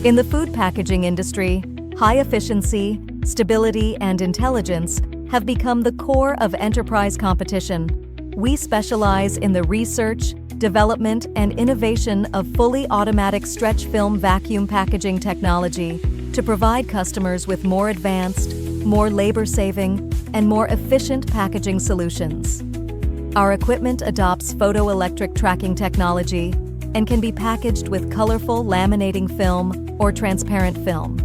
In the food packaging industry, high efficiency, stability, and intelligence have become the core of enterprise competition. We specialize in the research, development, and innovation of fully automatic stretch film vacuum packaging technology to provide customers with more advanced, more labor-saving, and more efficient packaging solutions. Our equipment adopts photoelectric tracking technology and can be packaged with colorful laminating film or transparent film,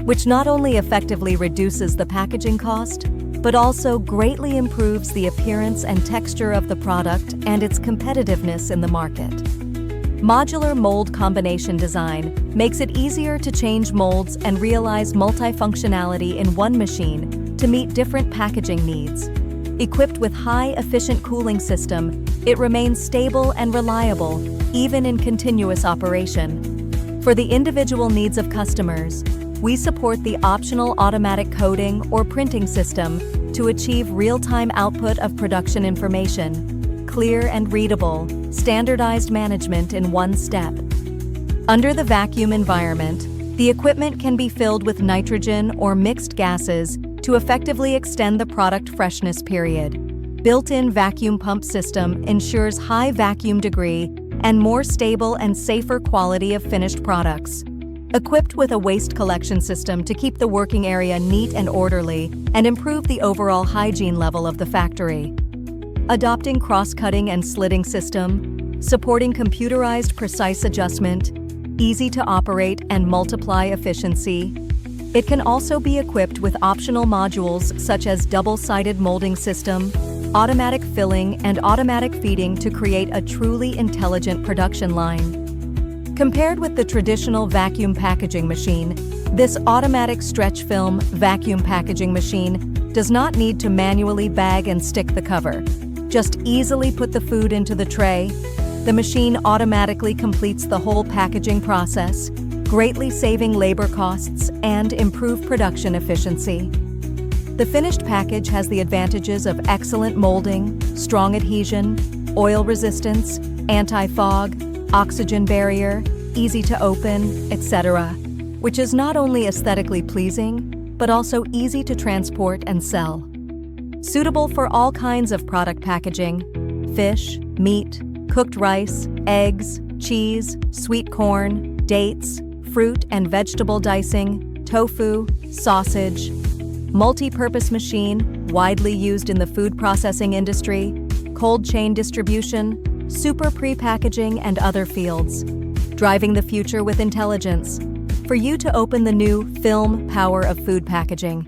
which not only effectively reduces the packaging cost, but also greatly improves the appearance and texture of the product and its competitiveness in the market. Modular mold combination design makes it easier to change molds and realize multifunctionality in one machine to meet different packaging needs. Equipped with high-efficient cooling system, it remains stable and reliable, even in continuous operation. For the individual needs of customers, we support the optional automatic coding or printing system to achieve real-time output of production information, clear and readable, standardized management in one step. Under the vacuum environment, the equipment can be filled with nitrogen or mixed gases to effectively extend the product freshness period. Built-in vacuum pump system ensures high vacuum degree and more stable and safer quality of finished products. Equipped with a waste collection system to keep the working area neat and orderly and improve the overall hygiene level of the factory. Adopting cross-cutting and slitting system, supporting computerized precise adjustment, easy to operate and multiply efficiency. It can also be equipped with optional modules such as double-sided molding system, automatic filling, and automatic feeding to create a truly intelligent production line. Compared with the traditional vacuum packaging machine, this automatic stretch film vacuum packaging machine does not need to manually bag and stick the cover. Just easily put the food into the tray. The machine automatically completes the whole packaging process, greatly saving labor costs and improve production efficiency. The finished package has the advantages of excellent molding, strong adhesion, oil resistance, anti-fog, oxygen barrier, easy to open, etc., which is not only aesthetically pleasing, but also easy to transport and sell. Suitable for all kinds of product packaging: fish, meat, cooked rice, eggs, cheese, sweet corn, dates, fruit and vegetable dicing, tofu, sausage. Multi-purpose machine, widely used in the food processing industry, cold chain distribution, super pre-packaging, and other fields. Driving the future with intelligence. For you to open the new film power of food packaging.